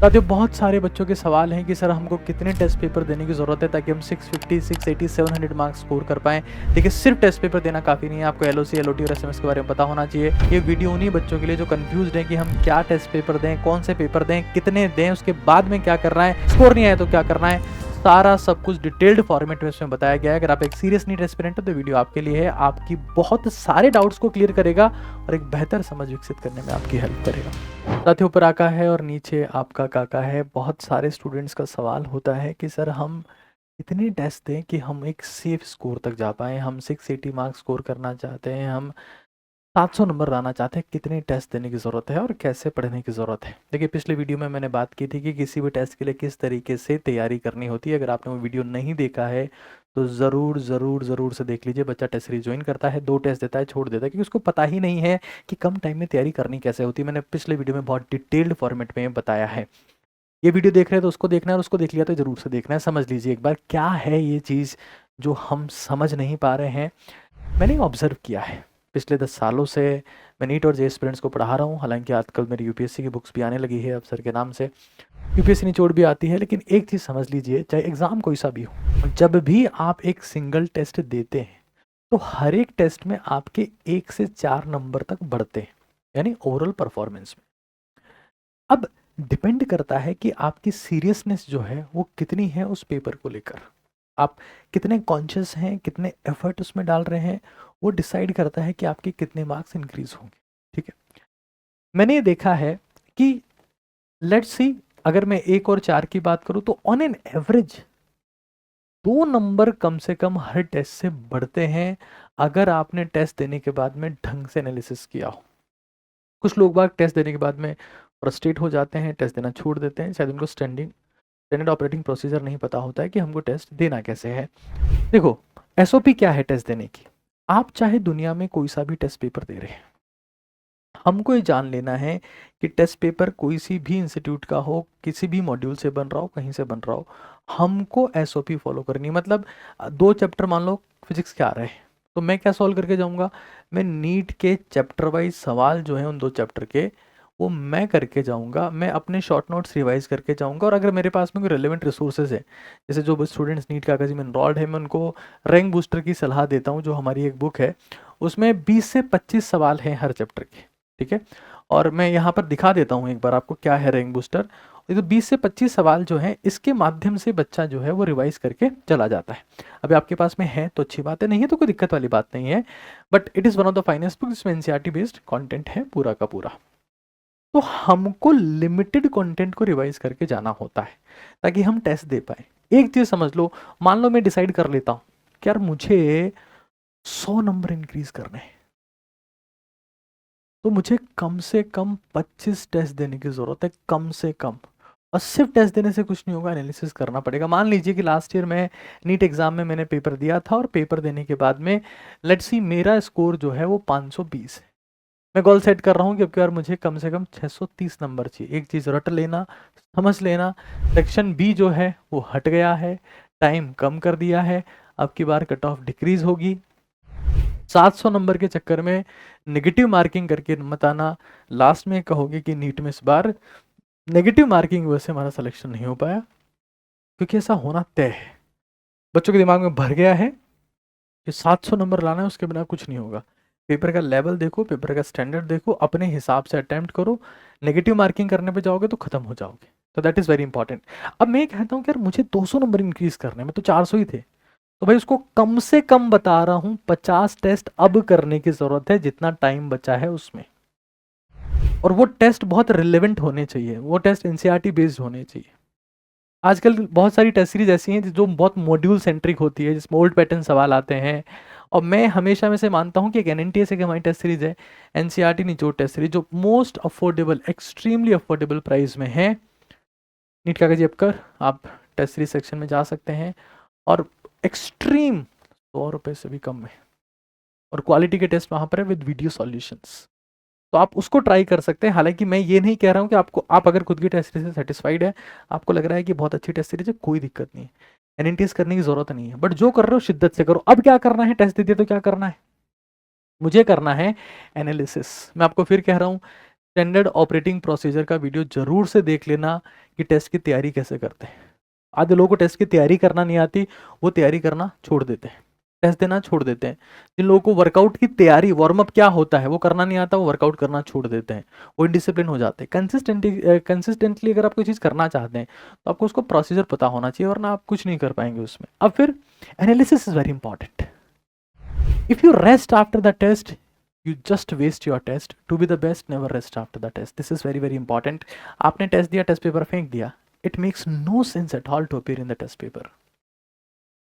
साथियों, बहुत सारे बच्चों के सवाल हैं कि सर हमको कितने टेस्ट पेपर देने की ज़रूरत है ताकि हम 650, 680, 700 मार्क्स स्कोर कर पाएँ। देखिए, सिर्फ टेस्ट पेपर देना काफ़ी नहीं है, आपको एलओसी, एलओटी और एसएमएस के बारे में पता होना चाहिए। ये वीडियो उन्हीं बच्चों के लिए जो कन्फ्यूज़्ड हैं कि हम क्या टेस्ट पेपर दें, कौन से पेपर दें, कितने दें, उसके बाद में क्या करना है, स्कोर नहीं आया तो क्या करना है, सारा सब कुछ डिटेल्ड फॉर्मेट में इसमें बताया गया है। अगर आप एक सीरियस नीट एस्पिरेंट हो तो वीडियो आपके लिए है, आपकी बहुत सारे डाउट्स को क्लियर करेगा और एक बेहतर समझ विकसित करने में आपकी हेल्प करेगा। साथियों, ऊपर आका है और नीचे आपका काका है। बहुत सारे स्टूडेंट्स का सवाल होता है कि सर हम इतने टेस्ट दें कि हम एक सेफ स्कोर तक जा पाएँ, हम 680 मार्क्स स्कोर करना चाहते हैं, हम 700 नंबर लाना चाहते हैं, कितने टेस्ट देने की ज़रूरत है और कैसे पढ़ने की ज़रूरत है। देखिए, पिछले वीडियो में मैंने बात की थी कि किसी भी टेस्ट के लिए किस तरीके से तैयारी करनी होती है। अगर आपने वो वीडियो नहीं देखा है तो ज़रूर से देख लीजिए। बच्चा टेस्ट सीरीज ज्वाइन करता है, 2 टेस्ट देता है, छोड़ देता है क्योंकि उसको पता ही नहीं है कि कम टाइम में तैयारी करनी कैसे होती है। मैंने पिछले वीडियो में बहुत डिटेल्ड फॉर्मेट में बताया है। ये वीडियो देख रहे हैं तो उसको देखना है और उसको देख लिया तो ज़रूर से देखना है। समझ लीजिए एक बार क्या है ये चीज़ जो हम समझ नहीं पा रहे हैं। मैंने ऑब्ज़र्व किया है पिछले 10 सालों से मैं नीट और जे एस्पिरेंट्स को पढ़ा रहा हूँ। हालांकि आजकल मेरी यूपीएससी की बुक्स भी आने लगी है अफसर के नाम से, यूपीएससी निचोड़ भी आती है। लेकिन एक चीज़ समझ लीजिए, चाहे एग्ज़ाम कोई सा भी हो, जब भी आप एक सिंगल टेस्ट देते हैं तो हर एक टेस्ट में आपके 1 से 4 नंबर तक बढ़ते हैं, यानी ओवरऑल परफॉर्मेंस में। अब डिपेंड करता है कि आपकी सीरियसनेस जो है वो कितनी है उस पेपर को लेकर, आप कितने कॉन्शियस हैं, कितने एफर्ट उसमें डाल रहे हैं, वो डिसाइड करता है कि आपके कितने मार्क्स इंक्रीज होंगे। ठीक है, मैंने ये देखा है कि लेट्स सी, अगर मैं 1 और 4 की बात करूं तो ऑन एन एवरेज 2 नंबर कम से कम हर टेस्ट से बढ़ते हैं अगर आपने टेस्ट देने के बाद में ढंग से एनालिसिस किया हो। कुछ लोग बाग टेस्ट देने के बाद में फ्रस्ट्रेट हो जाते हैं, टेस्ट देना छोड़ देते हैं, शायद उनको स्टैंडर्ड ऑपरेटिंग प्रोसीजर नहीं पता होता है कि हमको टेस्ट देना कैसे है। देखो, एसओपी क्या है टेस्ट देने की। आप चाहे दुनिया में कोई सा भी टेस्ट पेपर दे रहे हैं, हमको ये जान लेना है कि टेस्ट पेपर कोई सी भी इंस्टीट्यूट का हो, किसी भी मॉड्यूल से बन रहा हो, कहीं से बन रहा हो, हमको एसओपी फॉलो करनी है। मतलब 2 चैप्टर मान लो फिजिक्स के आ रहे हैं तो मैं क्या सॉल्व करके जाऊंगा, मैं नीट के चैप्टर वाइज सवाल जो है उन 2 चैप्टर के वो मैं करके जाऊंगा, मैं अपने शॉर्ट नोट्स रिवाइज करके जाऊंगा। और अगर मेरे पास में कोई रेलेवेंट रिसोर्सेज है, जैसे जो स्टूडेंट्स नीट कागज में इनरोल्ड है, मैं उनको रैंक बूस्टर की सलाह देता हूँ। जो हमारी एक बुक है उसमें 20 से 25 सवाल हैं हर चैप्टर के। ठीक है, और मैं यहाँ पर दिखा देता हूँ एक बार आपको क्या है रैंक बूस्टर। ये तो 20 से 25 सवाल जो हैं इसके माध्यम से बच्चा जो है वो रिवाइज करके चला जाता है। अभी आपके पास में है तो अच्छी बात है, नहीं है तो कोई दिक्कत वाली बात नहीं है। But it is one of the finest book जिसमें एनसीईआरटी बेस्ड कंटेंट है पूरा का पूरा। तो हमको लिमिटेड कंटेंट को रिवाइज करके जाना होता है ताकि हम टेस्ट दे पाए। एक चीज समझ लो, मान लो मैं डिसाइड कर लेता हूं कि यार मुझे 100 नंबर इंक्रीज करने हैं, तो मुझे कम से कम 25 टेस्ट देने की जरूरत है, कम से कम। और सिर्फ टेस्ट देने से कुछ नहीं होगा, एनालिसिस करना पड़ेगा। मान लीजिए कि लास्ट ईयर मैं नीट एग्जाम में मैंने पेपर दिया था और पेपर देने के बाद में लेट्स सी मेरा स्कोर जो है वो 520 है। मैं गोल सेट कर रहा हूँ कि अब की बार मुझे कम से कम 630 नंबर चाहिए। एक चीज़ रट लेना, समझ लेना, सेक्शन बी जो है वो हट गया है, टाइम कम कर दिया है, अब की बार कट ऑफ डिक्रीज होगी। 700 नंबर के चक्कर में नेगेटिव मार्किंग करके मत आना, लास्ट में कहोगे कि नीट में इस बार नेगेटिव मार्किंग वजह से हमारा सिलेक्शन नहीं हो पाया, क्योंकि ऐसा होना तय है। बच्चों के दिमाग में भर गया है कि 700 नंबर लाना है, उसके बिना कुछ नहीं होगा। पेपर का लेवल देखो, पेपर का स्टैंडर्ड देखो, अपने हिसाब से अटेम्प्ट करो। नेगेटिव मार्किंग करने पे जाओगे तो खत्म हो जाओगे। तो दैट इज़ वेरी इंपॉर्टेंट। अब मैं कहता हूँ कि यार मुझे 200 नंबर इंक्रीज करने में, तो 400 ही थे, तो भाई उसको कम से कम बता रहा हूँ 50 टेस्ट अब करने की जरूरत है जितना टाइम बचा है उसमें। और वो टेस्ट बहुत रिलेवेंट होने चाहिए, वो टेस्ट एनसीईआरटी बेस्ड होने चाहिए। आजकल बहुत सारी टेस्ट सीरीज ऐसी हैं जो बहुत मॉड्यूल सेंट्रिक होती है, जिसमें ओल्ड पैटर्न सवाल आते हैं। और मैं हमेशा में से मानता हूँ कि एक एनएनटीएस एक हमारी टेस्ट सीरीज है, एनसीईआरटी निचोड़ टेस्ट सीरीज, जो most affordable, extremely affordable price में है। नीट कागज कर आप टेस्ट सीरीज सेक्शन में जा सकते हैं और एक्सट्रीम 100 रुपये से भी कम में, और क्वालिटी के टेस्ट वहाँ पर है विद वीडियो सॉल्यूशंस, तो आप उसको ट्राई कर सकते हैं। हालांकि मैं ये नहीं कह रहा हूँ कि आप अगर खुद की टेस्ट सीरीज से सेटिस्फाइड है, आपको लग रहा है कि बहुत अच्छी टेस्ट सीरीज है, कोई दिक्कत नहीं है, एनएनटीएस करने की जरूरत नहीं है। बट जो कर रहे हो शिद्दत से करो। अब क्या करना है, टेस्ट दे दिया तो क्या करना है, मुझे करना है एनालिसिस। मैं आपको फिर कह रहा हूँ, स्टैंडर्ड ऑपरेटिंग प्रोसीजर का वीडियो जरूर से देख लेना कि टेस्ट की तैयारी कैसे करते हैं। आधे लोगों को टेस्ट की तैयारी करना नहीं आती, वो तैयारी करना छोड़ देते हैं, टेस्ट देना छोड़ देते हैं। जिन लोगों को वर्कआउट की तैयारी, वार्म अप क्या होता है वो करना नहीं आता, वो वर्कआउट करना छोड़ देते हैं, वो इनडिसिप्लिन हो जाते हैं। कंसिस्टेंटली अगर आप कोई चीज़ करना चाहते हैं तो आपको उसको प्रोसीजर पता होना चाहिए, वरना आप कुछ नहीं कर पाएंगे उसमें। अब फिर analysis is very important. If you rest after the test, you just waste your test. To be the best, never rest after the test. This is very very important. आपने टेस्ट दिया, टेस्ट पेपर फेंक दिया, it makes no sense at all to appear in the test paper.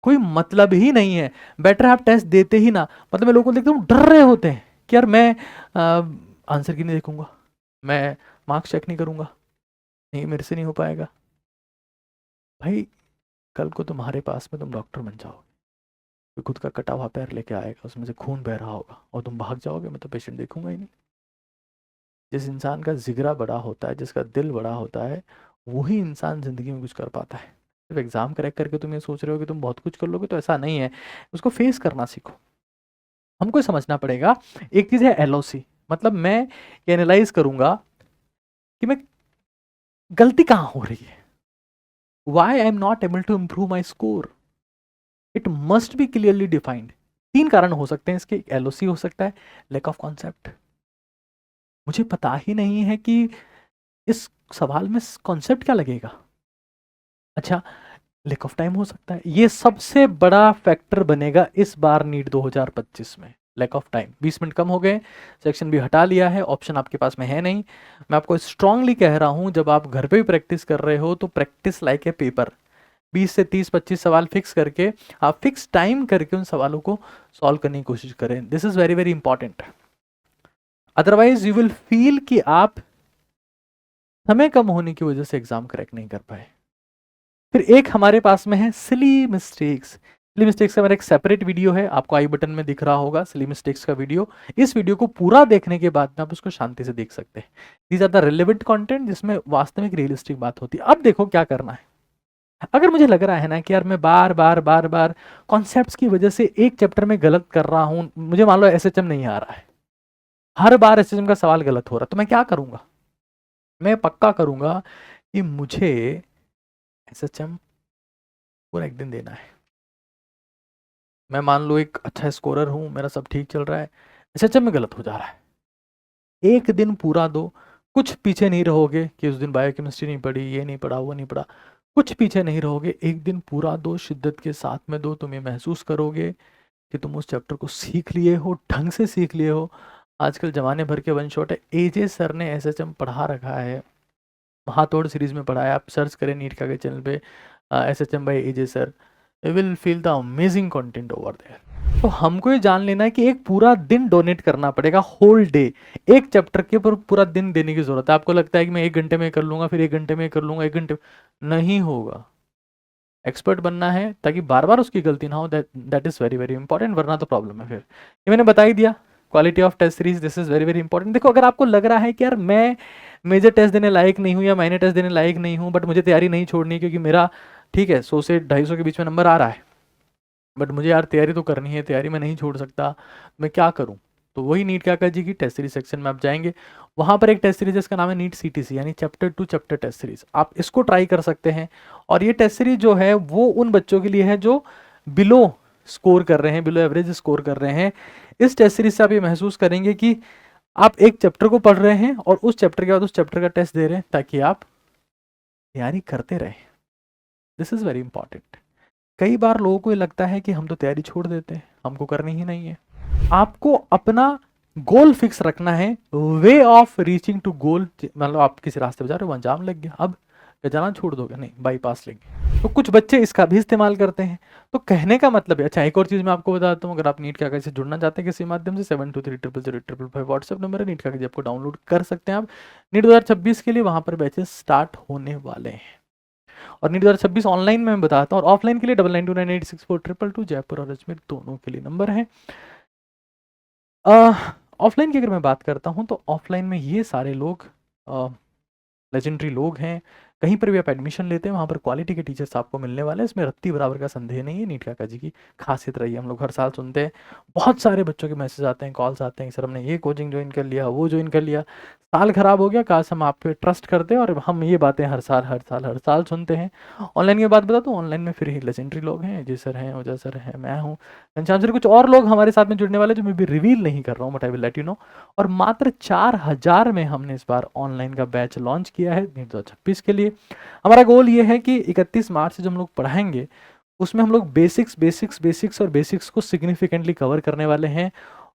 कोई मतलब ही नहीं है। Better आप test देते ही ना। मतलब मैं लोगों को देखता हूँ डर रहे होते हैं कि यार मैं आंसर की नहीं देखूंगा, मैं मार्क्स चेक नहीं करूंगा, नहीं मेरे से नहीं हो पाएगा। भाई कल को तुम्हारे पास में तुम डॉक्टर बन जाओगे, कोई खुद का कटा हुआ पैर लेके आएगा, उसमें से खून बह रहा होगा और तुम भाग जाओगे, मैं तो पेशेंट देखूंगा ही नहीं। जिस इंसान का जिगरा बड़ा होता है, जिसका दिल बड़ा होता है, वही इंसान ज़िंदगी में कुछ कर पाता है। सिर्फ एग्ज़ाम क्रैक करके तुम ये सोच रहे हो कि तुम बहुत कुछ कर लोगे, तो ऐसा नहीं है। उसको फेस करना सीखो। हमको समझना पड़ेगा। एक चीज़ है एलओसी, मतलब मैं ये एनालाइज करूंगा कि मैं गलती कहाँ हो रही है, why I am not able to improve my score. It must be clearly defined. 3 कारण हो सकते हैं इसके। एलओसी हो सकता है, लैक ऑफ कॉन्सेप्ट, मुझे पता ही नहीं है कि इस सवाल में कॉन्सेप्ट क्या लगेगा। अच्छा, लैक ऑफ टाइम हो सकता है, ये सबसे बड़ा फैक्टर बनेगा इस बार नीट 2025 में। लैक ऑफ टाइम, 20 मिनट कम हो गए, सेक्शन भी हटा लिया है, ऑप्शन आपके पास में है नहीं। मैं आपको स्ट्रांगली कह रहा हूं, जब आप घर पे भी प्रैक्टिस कर रहे हो तो प्रैक्टिस लाइक ए पेपर। 20 से 30-25 सवाल फिक्स करके आप फिक्स टाइम करके उन सवालों को सॉल्व करने की कोशिश करें। This is very very important. Otherwise you will feel कि आप समय कम होने की वजह से एग्जाम क्रैक नहीं कर पाए। फिर एक हमारे पास में है सिली मिस्टेक्स। सिली मिस्टेक्स का मेरा एक सेपरेट वीडियो है, आपको आई बटन में दिख रहा होगा सिली मिस्टेक्स का वीडियो। इस वीडियो को पूरा देखने के बाद में आप उसको शांति से देख सकते हैं। These are the relevant content जिसमें वास्तविक रियलिस्टिक बात होती है। अब देखो क्या करना है। अगर मुझे लग रहा है ना कि यार मैं बार बार कॉन्सेप्ट्स की वजह से एक चैप्टर में गलत कर रहा हूं, मुझे मान लो एसएचएम नहीं आ रहा है, हर बार एसएचएम का सवाल गलत हो रहा है, तो मैं क्या करूंगा? मैं पक्का करूंगा कि मुझे एसएचएम पूरा एक दिन देना है। मैं मान लो एक अच्छा स्कोरर हूं, मेरा सब ठीक चल रहा है, एसएचएम में गलत हो जा रहा है, एक दिन पूरा दो। कुछ पीछे नहीं रहोगे कि उस दिन बायोकेमिस्ट्री नहीं पढ़ी, ये नहीं पढ़ा, वो नहीं पढ़ा, कुछ पीछे नहीं रहोगे। एक दिन पूरा दो, शिद्दत के साथ में दो। तुम ये महसूस करोगे कि तुम उस चैप्टर को सीख लिए हो, ढंग से सीख लिए हो। आजकल जमाने भर के वन शॉट है। एजे सर ने एसएचएम पढ़ा रखा है, हाथोड़ सीरीज में पढ़ा है, आप सर्च करें नीट का के चैनल पे SHM by AJ sir, you will feel the amazing content over there. तो हमको ये जान लेना है कि एक पूरा दिन डोनेट करना पड़ेगा, होल डे। एक चैप्टर के ऊपर पूरा दिन देने की जरूरत है। आपको लगता है कि मैं 1 घंटे में कर लूंगा, फिर 1 घंटे में कर लूंगा, 1 घंटे नहीं होगा। एक्सपर्ट बनना है ताकि बार बार उसकी गलती ना हो, that is very very important, वरना तो प्रॉब्लम है। फिर ये मैंने बता ही दिया, quality of test series, this is very very important. देखो, अगर आपको लग रहा है कि यार मैं मेजर टेस्ट देने लायक नहीं हूँ या माइनर टेस्ट देने लायक नहीं हूँ, बट मुझे तैयारी नहीं छोड़नी क्योंकि मेरा ठीक है 100 से 250 के बीच में नंबर आ रहा है, बट मुझे यार तैयारी तो करनी है, तैयारी मैं नहीं छोड़ सकता, मैं क्या करूं? तो वही नीट क्या कर जी, टेस्ट सीरीज सेक्शन में आप जाएंगे, वहां पर एक टेस्ट सीरीज जिसका नाम है नीट सीटीसी, यानी chapter to chapter test series. आप इसको ट्राई कर सकते हैं। और ये टेस्ट सीरीज जो है वो उन बच्चों के लिए है जो बिलो स्कोर कर रहे हैं, बिलो एवरेज स्कोर कर रहे हैं। इस टेस्ट सीरीज से आप ये महसूस करेंगे कि आप एक चैप्टर को पढ़ रहे हैं और उस चैप्टर के बाद उस चैप्टर का टेस्ट दे रहे हैं, ताकि आप तैयारी करते रहें। This is very important. कई बार लोगों को ये लगता है कि हम तो तैयारी छोड़ देते हैं, हमको करनी ही नहीं है। आपको अपना गोल फिक्स रखना है, वे ऑफ रीचिंग टू गोल। मतलब आप किसी रास्ते पे जा रहे हो, वहां जाम लग गया, अब क्या जाना छोड़ दोगे? नहीं, बाईपास लेंगे। तो कुछ बच्चे इसका भी इस्तेमाल करते हैं। तो कहने का मतलब है, अच्छा एक और चीज मैं आपको बताता हूँ, अगर आप नीट का से जुड़ना चाहते हैं किसी माध्यम से, 72300055 व्हाट्सएप नंबर है, नीट का आपको डाउनलोड कर सकते हैं आप। नीट 2026 के लिए वहां पर बैचेस स्टार्ट होने वाले हैं। और नीट 2026 ऑनलाइन में मैं बताता हूँ, और ऑफलाइन के लिए 9929864222 जयपुर और अजमेर दोनों के लिए नंबर है। ऑफलाइन की अगर मैं बात करता हूँ तो ऑफलाइन में ये सारे लोग लेजेंडरी लोग हैं कहीं पर भी आप एडमिशन लेते हैं वहाँ पर क्वालिटी के टीचर्स आपको मिलने वाले हैं, इसमें रत्ती बराबर का संदेह नहीं है। नीट काका जी की खासियत रही है, हम लोग हर साल सुनते हैं, बहुत सारे बच्चों के मैसेज आते हैं, कॉल्स आते हैं कि सर हमने ये कोचिंग ज्वाइन कर लिया, वो ज्वाइन कर लिया, साल खराब हो गया, काश हम आप पे ट्रस्ट करते, और हम ये बातें हर साल सुनते हैं। ऑनलाइन की बात बता तो ऑनलाइन में फिर ही लेजेंडरी लोग हैं, जी सर हैं, ओजा सर हैं, मैं हूँ, घनश्याम सर, कुछ और लोग हमारे साथ में जुड़ने वाले जो मैं भी रिवील नहीं कर रहा हूँ, but I will let you know. और मात्र 4000 में हमने इस बार ऑनलाइन का बैच लॉन्च किया है नीट 2026 के लिए। हमारा गोल ये है कि 31 मार्च से जो हम लोग पढ़ाएंगे उसमें हम लोग बेसिक्स को सिग्निफिकेंटली कवर करने वाले हैं,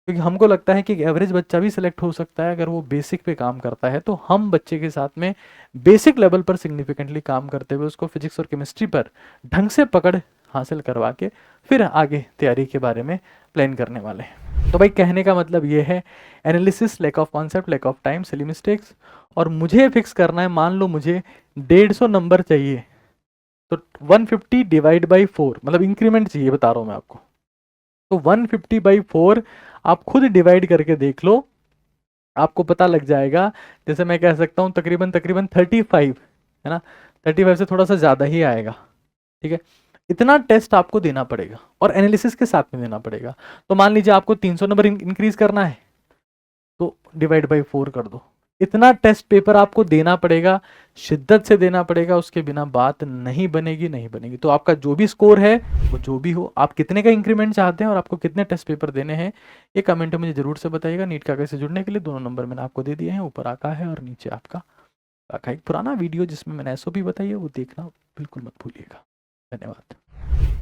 क्योंकि हमको लगता है कि एक एवरेज बच्चा भी सिलेक्ट हो सकता है अगर वो बेसिक पे काम करता है। तो हम बच्चे के साथ में बेसिक लेवल पर सिग्निफिकेंटली काम करते हुए उसको फिजिक्स और केमिस्ट्री पर ढंग से पकड़ हासिल करवा के फिर आगे तैयारी के बारे में प्लान करने वाले हैं। तो भाई कहने का मतलब ये है, analysis, lack of concept, lack of time, silly mistakes, और मुझे फिक्स करना है, मान लो मुझे 150 नंबर चाहिए, तो 150 डिवाइड बाई 4 मतलब इंक्रीमेंट चाहिए, बता रहा हूँ मैं आपको। तो 150 बाई 4 आप खुद डिवाइड करके देख लो, आपको पता लग जाएगा। जैसे मैं कह सकता हूँ तकरीबन 35 है ना, 35 से थोड़ा सा ज़्यादा ही आएगा, ठीक है। इतना टेस्ट आपको देना पड़ेगा और एनालिसिस के साथ में देना पड़ेगा। तो मान लीजिए आपको 300 नंबर इंक्रीज करना है, तो डिवाइड बाई 4 कर दो। इतना टेस्ट पेपर आपको देना पड़ेगा, शिद्दत से देना पड़ेगा, उसके बिना बात नहीं बनेगी। तो आपका जो भी स्कोर है वो जो भी हो, आप कितने का इंक्रीमेंट चाहते हैं और आपको कितने टेस्ट पेपर देने हैं, ये कमेंट में मुझे जरूर से बताइएगा। नीट काका से जुड़ने के लिए दोनों नंबर मैंने आपको दे दिए हैं, ऊपर आका है और नीचे आपका काका। एक पुराना वीडियो जिसमें मैंने एसओपी बताई है वो देखना बिल्कुल मत भूलिएगा। धन्यवाद।